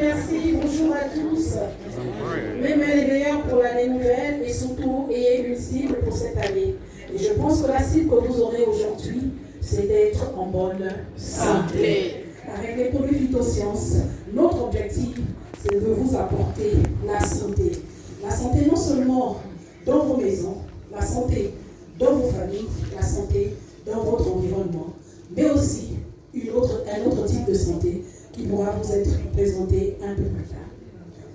merci, bonjour à tous. Mes meilleurs pour l'année nouvelle et surtout ayez une cible pour cette année. Et je pense que la cible que vous aurez aujourd'hui, c'est d'être en bonne santé. Avec les produits phytosciences, notre objectif, c'est de vous apporter la santé. La santé non seulement dans vos maisons, la santé dans vos familles, la santé dans votre environnement, mais aussi un autre type de santé qui pourra vous être présenté un peu plus tard.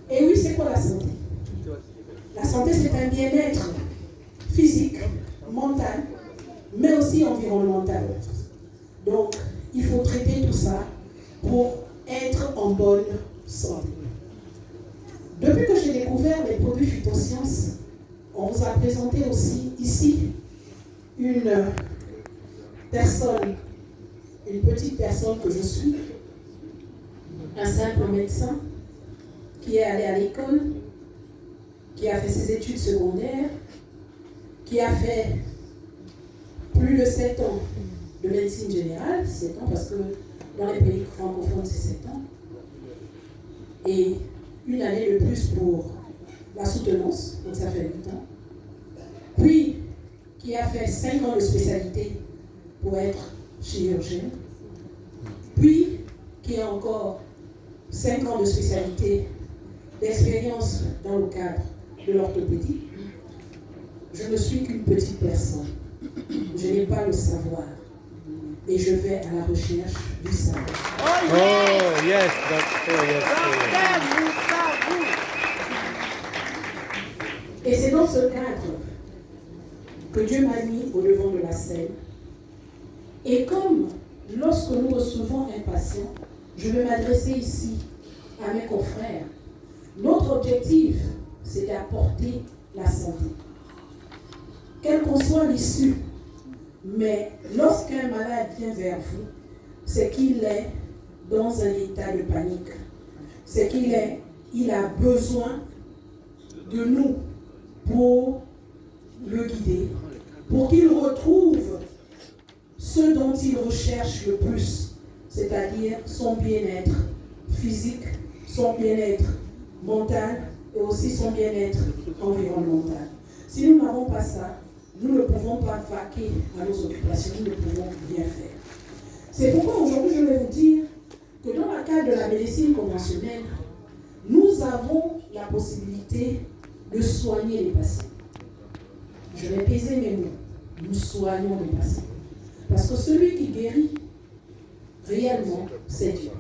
Et oui, c'est quoi la santé? La santé, c'est un bien-être physique, mental, mais aussi environnemental. Donc, il faut traiter tout ça pour être en bonne santé. Depuis que j'ai découvert les produits phytosciences, on vous a présenté aussi ici une personne, une petite personne que je suis, un simple médecin qui est allé à l'école, qui a fait ses études secondaires, qui a fait plus de 7 ans de médecine générale, 7 ans parce que dans les pays francophones c'est 7 ans, et une année de plus pour la soutenance, donc ça fait 8 ans, puis qui a fait 5 ans de spécialité pour être chirurgien, puis qui a encore 5 ans de spécialité d'expérience dans le cadre de l'orthopédie. Je ne suis qu'une petite personne. Je n'ai pas le savoir. Et je vais à la recherche du savoir. Oh, yes, yes. Et c'est dans ce cadre que Dieu m'a mis au devant de la scène. Et comme lorsque nous recevons un patient, je vais m'adresser ici à mes confrères. Notre objectif, c'est d'apporter la santé. Quelle qu'en soit l'issue, mais lorsqu'un malade vient vers vous, c'est qu'il est dans un état de panique. C'est qu'il a besoin de nous pour le guider, pour qu'il retrouve ce dont il recherche le plus, c'est-à-dire son bien-être physique, son bien-être mental et aussi son bien-être environnemental. Si nous n'avons pas ça, nous ne pouvons pas vaquer à nos occupations, nous ne pouvons rien faire. C'est pourquoi aujourd'hui je vais vous dire que dans le cadre de la médecine conventionnelle, nous avons la possibilité de soigner les patients. Je vais peser mes mots. Nous soignons les patients. Parce que celui qui guérit réellement, c'est Dieu.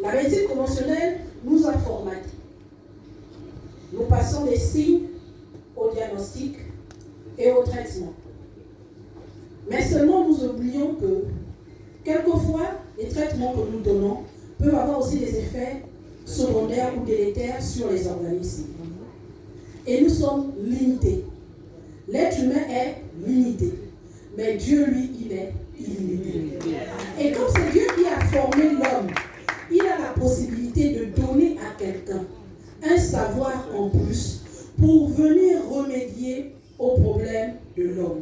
La médecine conventionnelle nous a formatés. Nous passons des signes au diagnostic et au traitement. Mais seulement nous oublions que quelquefois, les traitements que nous donnons peuvent avoir aussi des effets secondaires ou délétères sur les organismes. Et nous sommes limités. L'être humain est limité. Mais Dieu, lui, il est illimité. Et comme c'est Dieu qui a formé l'homme, il a la possibilité de donner à quelqu'un un savoir en plus pour venir remédier aux problèmes de l'homme.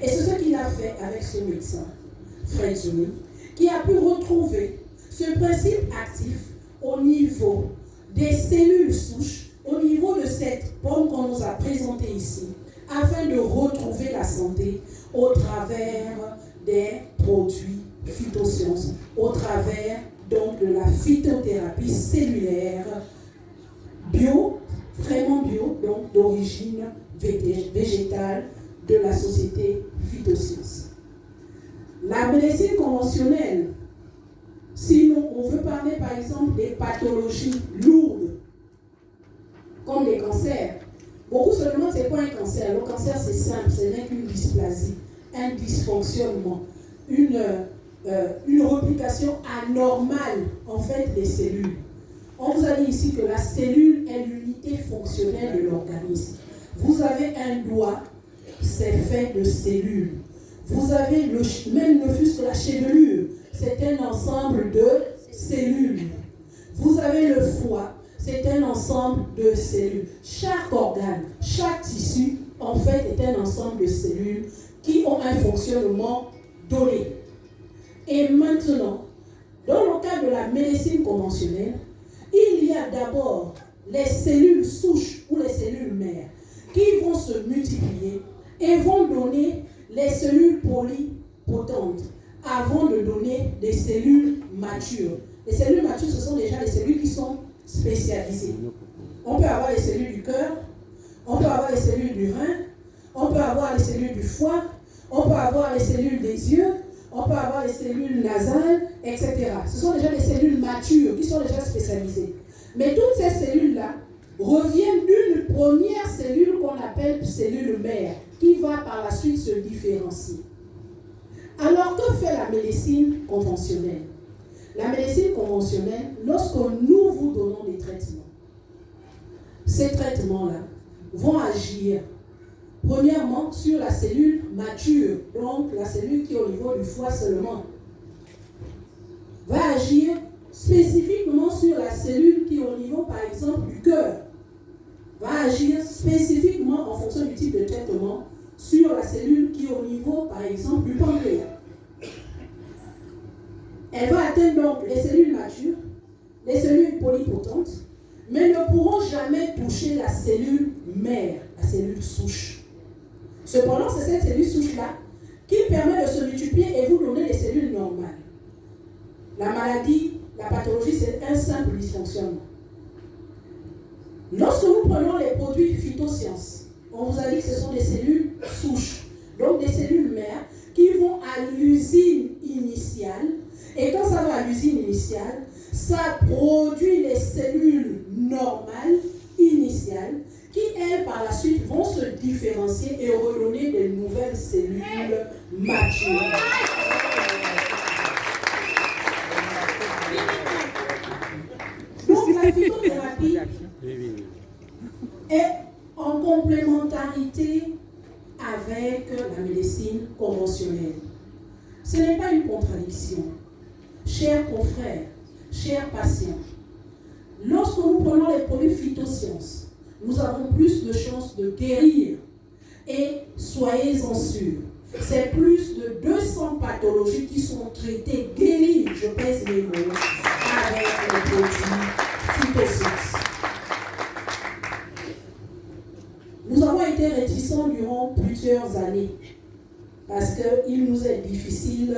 Et c'est ce qu'il a fait avec ce médecin, Fred Zuni, qui a pu retrouver ce principe actif au niveau des cellules souches, au niveau de cette pomme qu'on nous a présentée ici, afin de retrouver la santé au travers des produits phytosciences, au travers donc de la phytothérapie cellulaire bio, vraiment bio, donc d'origine végétale de la société Phytosciences. La médecine conventionnelle, si on veut parler par exemple des pathologies lourdes, comme les cancers, beaucoup se demandent c'est quoi un cancer. Le cancer c'est simple, ce n'est qu'une dysplasie, un dysfonctionnement, une replication anormale en fait des cellules. On vous a dit ici que la cellule est l'unité fonctionnelle de l'organisme. Vous avez un doigt, c'est fait de cellules. Vous avez même ne fût-ce que la chevelure, c'est un ensemble de cellules. Vous avez le foie, c'est un ensemble de cellules. Chaque organe, chaque tissu, en fait, est un ensemble de cellules qui ont un fonctionnement donné. Et maintenant, dans le cas de la médecine conventionnelle, il y a d'abord les cellules souches ou les cellules mères qui vont se multiplier et vont donner les cellules pluripotentes avant de donner des cellules matures. Les cellules matures, ce sont déjà les cellules qui sont spécialisées. On peut avoir les cellules du cœur, on peut avoir les cellules du rein, on peut avoir les cellules du foie, on peut avoir les cellules des yeux, on peut avoir les cellules nasales, etc. Ce sont déjà les cellules matures qui sont déjà spécialisées. Mais toutes ces cellules-là reviennent d'une première cellule qu'on appelle cellule mère, qui va par la suite se différencier. Alors, que fait la médecine conventionnelle? La médecine conventionnelle, lorsque nous vous donnons des traitements, ces traitements-là vont agir premièrement sur la cellule mature, donc la cellule qui est au niveau du foie seulement, va agir spécifiquement sur la cellule qui est au niveau, par exemple, du cœur, va agir spécifiquement en fonction du type de traitement sur la cellule qui est au niveau, par exemple, du pancréas. Elle va atteindre donc les cellules matures, les cellules pluripotentes, mais ne pourront jamais toucher la cellule mère, la cellule souche. Cependant, c'est cette cellule souche-là qui permet de se multiplier et vous donner les cellules normales. La maladie, la pathologie, c'est un simple dysfonctionnement. Lorsque nous prenons les produits phytosciences, on vous a dit que ce sont des cellules souches, donc des cellules mères qui vont à l'usine initiale. Et quand ça va à l'usine initiale, ça produit les cellules normales, initiales, qui, elles, par la suite, vont se différencier et redonner des nouvelles cellules matures. Donc, la phytothérapie est en complémentarité avec la médecine conventionnelle. Ce n'est pas une contradiction. Chers confrères, chers patients, lorsque nous prenons les produits phytosciences, nous avons plus de chances de guérir. Et soyez-en sûrs, c'est plus de 200 pathologies qui sont traitées, guéries, je pèse mes mots, avec les produits phytosciences. Nous avons été réticents durant plusieurs années parce qu'il nous est difficile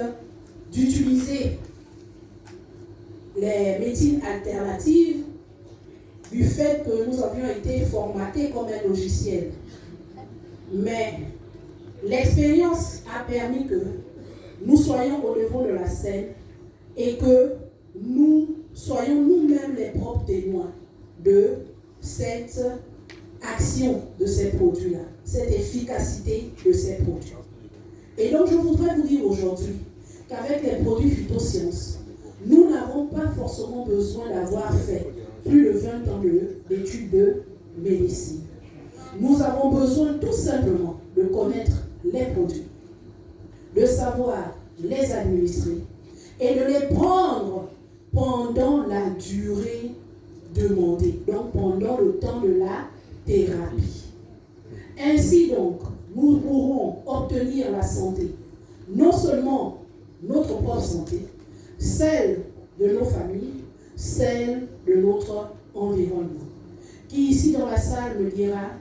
d'utiliser les médecines alternatives du fait que nous avions été formatés comme un logiciel. Mais l'expérience a permis que nous soyons au niveau de la scène et que nous soyons nous-mêmes les propres témoins de cette action de ces produits-là, cette efficacité de ces produits. Et donc je voudrais vous dire aujourd'hui qu'avec les produits phytosciences, nous n'avons pas forcément besoin d'avoir fait plus de 20 ans d'études de médecine. Nous avons besoin tout simplement de connaître les produits, de savoir les administrer et de les prendre pendant la durée demandée, donc pendant le temps de la thérapie. Ainsi donc, nous pourrons obtenir la santé, non seulement notre propre santé, celle de nos familles, celle de notre environnement. Qui ici dans la salle me dira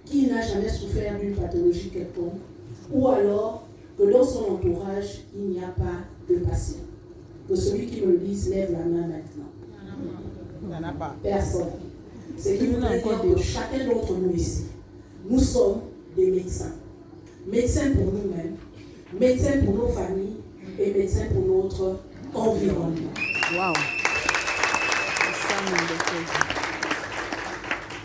qu'il n'a jamais souffert d'une pathologie quelconque, ou alors que dans son entourage, il n'y a pas de patient. Que celui qui me le dise lève la main maintenant. Il n'y en a pas. Personne. C'est qui veut dire que chacun d'entre nous ici, nous sommes des médecins. Médecins pour nous-mêmes, médecins pour nos familles et médecins pour notre environnement. Wow.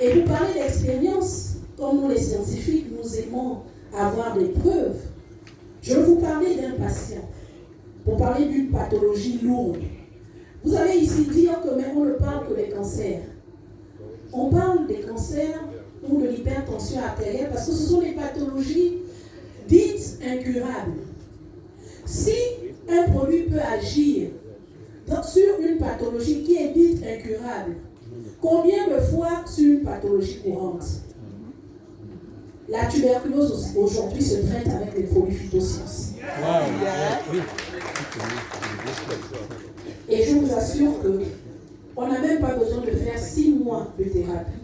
Et vous parlez d'expérience, comme nous les scientifiques, nous aimons avoir des preuves. Je vais vous parler d'un patient, pour parler d'une pathologie lourde. Vous allez ici dire que mais on ne parle que des cancers. On parle des cancers ou de l'hypertension artérielle parce que ce sont des pathologies dites incurables. Si un produit peut agir sur une pathologie qui est dite incurable, combien de fois sur une pathologie courante? La tuberculose aujourd'hui se traite avec les produits phytosciences. Et je vous assure qu'on n'a même pas besoin de faire 6 mois de thérapie.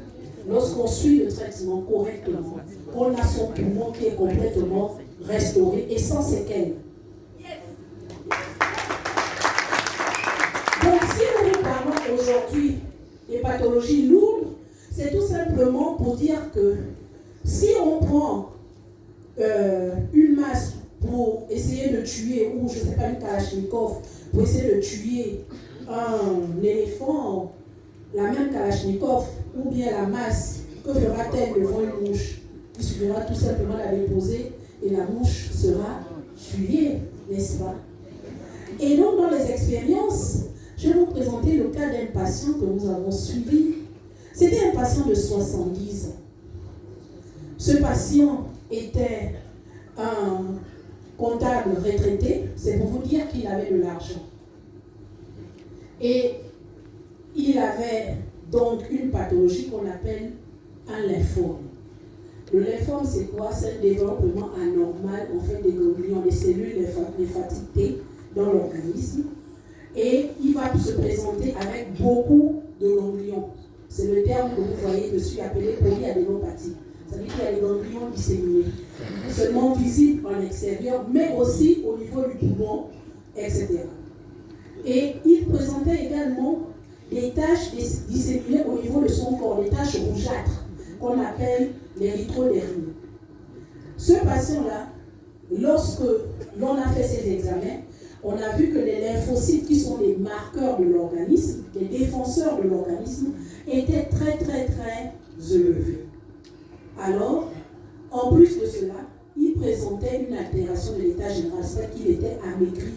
Lorsqu'on suit le traitement correctement, on a son poumon qui est complètement restauré et sans séquelles. Donc si nous parlons aujourd'hui des pathologies lourdes, c'est tout simplement pour dire que si on prend une masse pour essayer de tuer, ou je ne sais pas, une Kalachnikov, pour essayer de tuer un éléphant, la même Kalachnikov, ou bien la masse, que fera-t-elle devant une mouche? Il suffira tout simplement de la déposer et la mouche sera tuée, n'est-ce pas? Et donc dans les expériences, je vais vous présenter le cas d'un patient que nous avons suivi. C'était un patient de 70 ans. Ce patient était un comptable retraité, c'est pour vous dire qu'il avait de l'argent. Et il avait donc une pathologie qu'on appelle un lymphome. Le lymphome, c'est quoi? C'est un développement anormal en fait des ganglions, des cellules lymphatiques T dans l'organisme. Et il va se présenter avec beaucoup de ganglions. C'est le terme que vous voyez dessus appelé polyadénopathie. C'est-à-dire qu'il y a des ganglions disséminés, seulement visibles en extérieur, mais aussi au niveau du poumon, etc. Et il présentait également des taches disséminées au niveau de son corps, des taches rougeâtres, qu'on appelle l'érythrodérmie. Ce patient-là, lorsque l'on a fait ses examens, on a vu que les lymphocytes, qui sont les marqueurs de l'organisme, les défenseurs de l'organisme, étaient très élevés. Alors, en plus de cela, il présentait une altération de l'état général, c'est-à-dire qu'il était amaigri,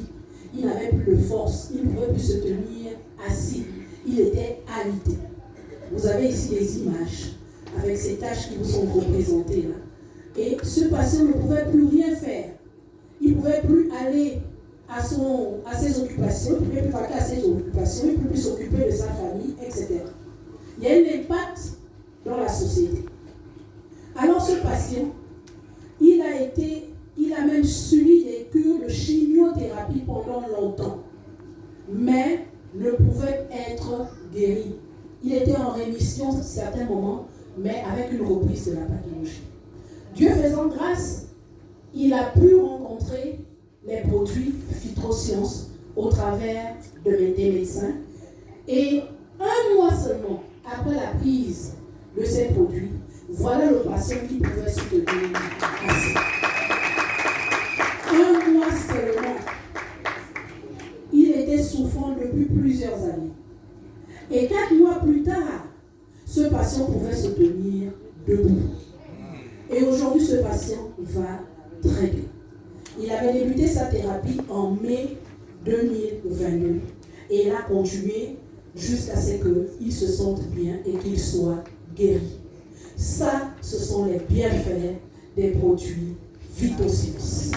il n'avait plus de force, il ne pouvait plus se tenir assis, il était alité. Vous avez ici des images avec ces taches qui vous sont représentées là. Et ce patient ne pouvait plus rien faire. Il ne pouvait plus aller à ses occupations, il ne pouvait plus vaquer à ses occupations, il ne pouvait plus s'occuper de sa famille, etc. Il y a un impact dans la société. Alors ce patient, il a même subi des cures de chimiothérapie pendant longtemps, mais ne pouvait être guéri. Il était en rémission à certains moments, mais avec une reprise de la pathologie. Dieu faisant grâce, il a pu rencontrer les produits phytosciences au travers des médecins. Et un mois seulement après la prise de ces produits, voilà le patient qui pouvait se tenir assis. Un mois seulement, il était souffrant depuis plusieurs années. Et 4 mois plus tard, ce patient pouvait se tenir debout. Et aujourd'hui, ce patient va très bien. Il avait débuté sa thérapie en mai 2022. Et il a continué jusqu'à ce qu'il se sente bien et qu'il soit guéri. Ça, ce sont les bienfaits des produits phytosciences.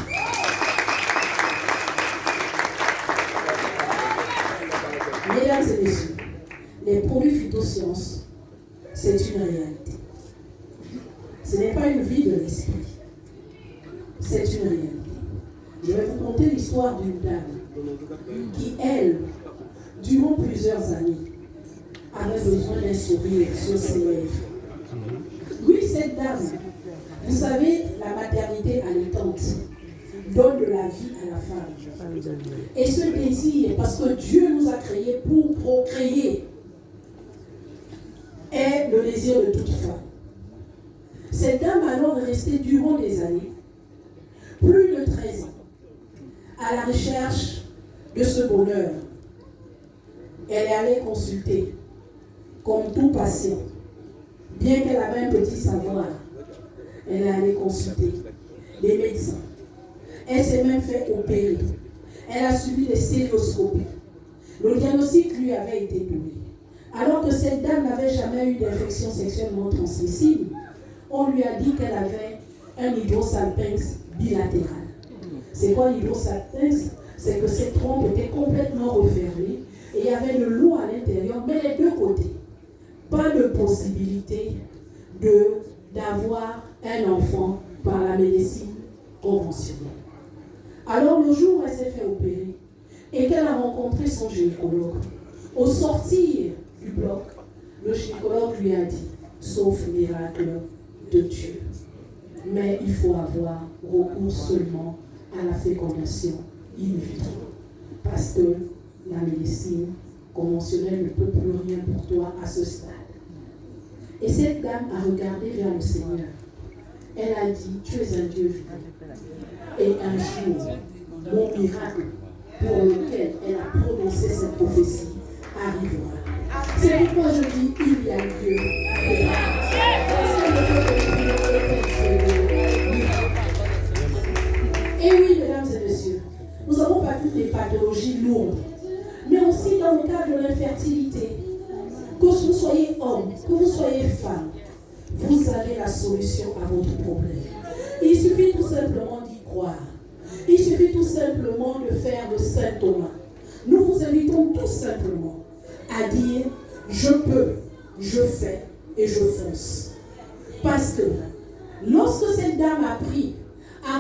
Mesdames et messieurs, les produits phytosciences, c'est une réalité. Ce n'est pas une vie de l'esprit. C'est une réalité. Je vais vous conter l'histoire d'une dame qui, elle, durant plusieurs années, avait besoin d'un sourire sur ses lèvres. Oui, cette dame, vous savez, la maternité allaitante donne de la vie à la femme. Et ce désir, parce que Dieu nous a créés pour procréer, est le désir de toute femme. Cette dame alors est restée durant des années, plus de 13 ans, à la recherche de ce bonheur. Elle est allée consulter, comme tout patient. Bien qu'elle avait un petit savoir, elle est allée consulter des médecins. Elle s'est même fait opérer. Elle a subi des stérioscopies. Le diagnostic lui avait été donné. Alors que cette dame n'avait jamais eu d'infection sexuellement transmissible, on lui a dit qu'elle avait un hydrosalpinx bilatéral. C'est quoi l'hydrosalpinx? C'est que ses trompes étaient complètement refermées et il y avait de l'eau à l'intérieur, mais les deux côtés. Pas de possibilité d'avoir un enfant par la médecine conventionnelle. Alors le jour où elle s'est fait opérer et qu'elle a rencontré son gynécologue, au sortir du bloc, le gynécologue lui a dit, sauf miracle de Dieu, mais il faut avoir recours seulement à la fécondation in vitro, parce que la médecine conventionnelle ne peut plus rien pour toi à ce stade. Et cette dame a regardé vers le Seigneur. Elle a dit, tu es un Dieu vivant. Et un jour, mon miracle pour lequel elle a prononcé cette prophétie arrivera. C'est pourquoi je dis, il y a Dieu. Et oui, mesdames et messieurs, nous avons pas toutes les pathologies lourdes, mais aussi dans le cas de l'infertilité. Que vous soyez homme, que vous soyez femme, vous avez la solution à votre problème. Il suffit tout simplement d'y croire. Il suffit tout simplement de faire de Saint Thomas. Nous vous invitons tout simplement à dire, je peux, je fais et je fonce. Parce que lorsque cette dame a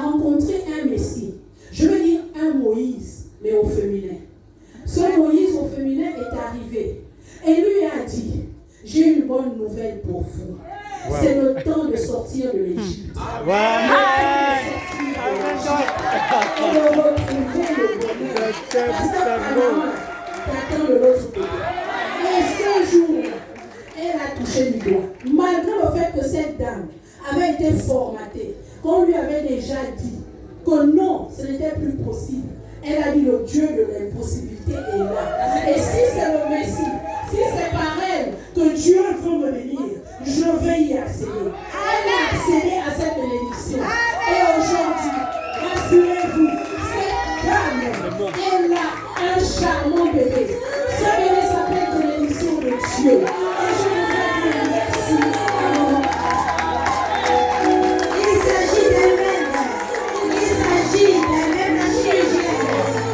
rencontré un Messie, je veux dire un Moïse, mais au féminin. Ce Moïse au féminin est arrivé et lui a dit, j'ai une bonne nouvelle pour vous. Wow. C'est le temps de sortir de l'Égypte. Wow. Et de retrouver le bonheur. Parce que de l'autre côté. Et ce jour, elle a touché du doigt. Malgré le fait que cette dame avait été formatée, qu'on lui avait déjà dit que non, ce n'était plus possible. Elle a dit, le Dieu de l'impossibilité est là. Et si c'est le Messie, si c'est par elle que Dieu veut me bénir, je vais y accéder. Elle a accédé à cette bénédiction. Et aujourd'hui, rassurez-vous, cette dame, elle a un charmant bébé. Ce bébé s'appelle bénédiction de Dieu. Et je voudrais dire merci à mon Il s'agit d'elle-même. Il s'agit d'elle-même, la chirurgienne.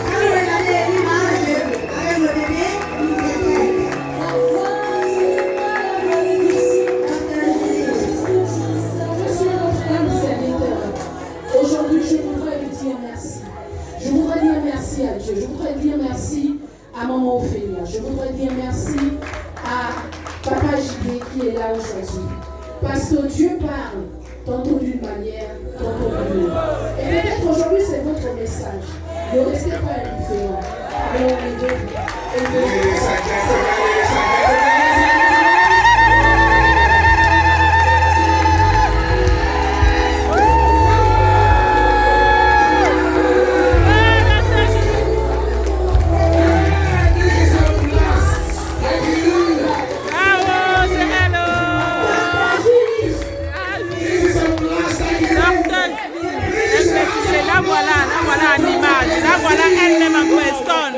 Quand vous regardez l'image avec le bébé, aujourd'hui, je voudrais lui dire merci. Je voudrais dire merci à Dieu. Je voudrais dire merci à maman Ophélia. Je voudrais dire merci à Papa JB qui est là aujourd'hui. Parce que Dieu parle tantôt d'une manière, tantôt d'une autre. Et peut-être aujourd'hui c'est votre message. Ne restez pas indifférent. Mais voilà en image, là voilà elle-même en personne.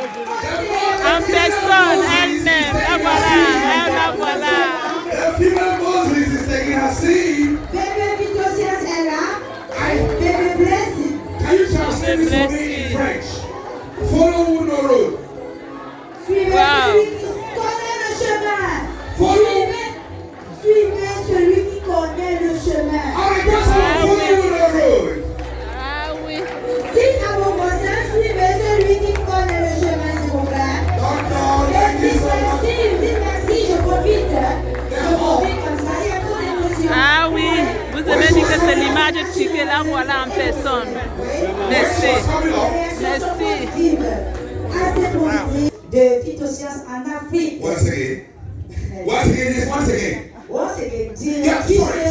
En personne, elle-même, là voilà, là voilà. Baby Vitosias est là. Baby Blessing. Can you translate this for me in French? Follow no road. Suivez celui qui connaît le chemin. Follow. Suivez celui qui connaît le chemin. All the person follow no road. Ah oui. Dites à vos voisins, suivez celui qui connaît le chemin, s'il vous plaît. Thank you so much. Dites merci, je profite. Je profite comme ça, il y a trop d'émotions. Ah oui, vous avez dit que c'est l'image de Chiquet, là voilà en personne. Merci. Merci. Assez positif de phytosciences en Afrique. Once again. Once again. Once again, Yeah, sorry.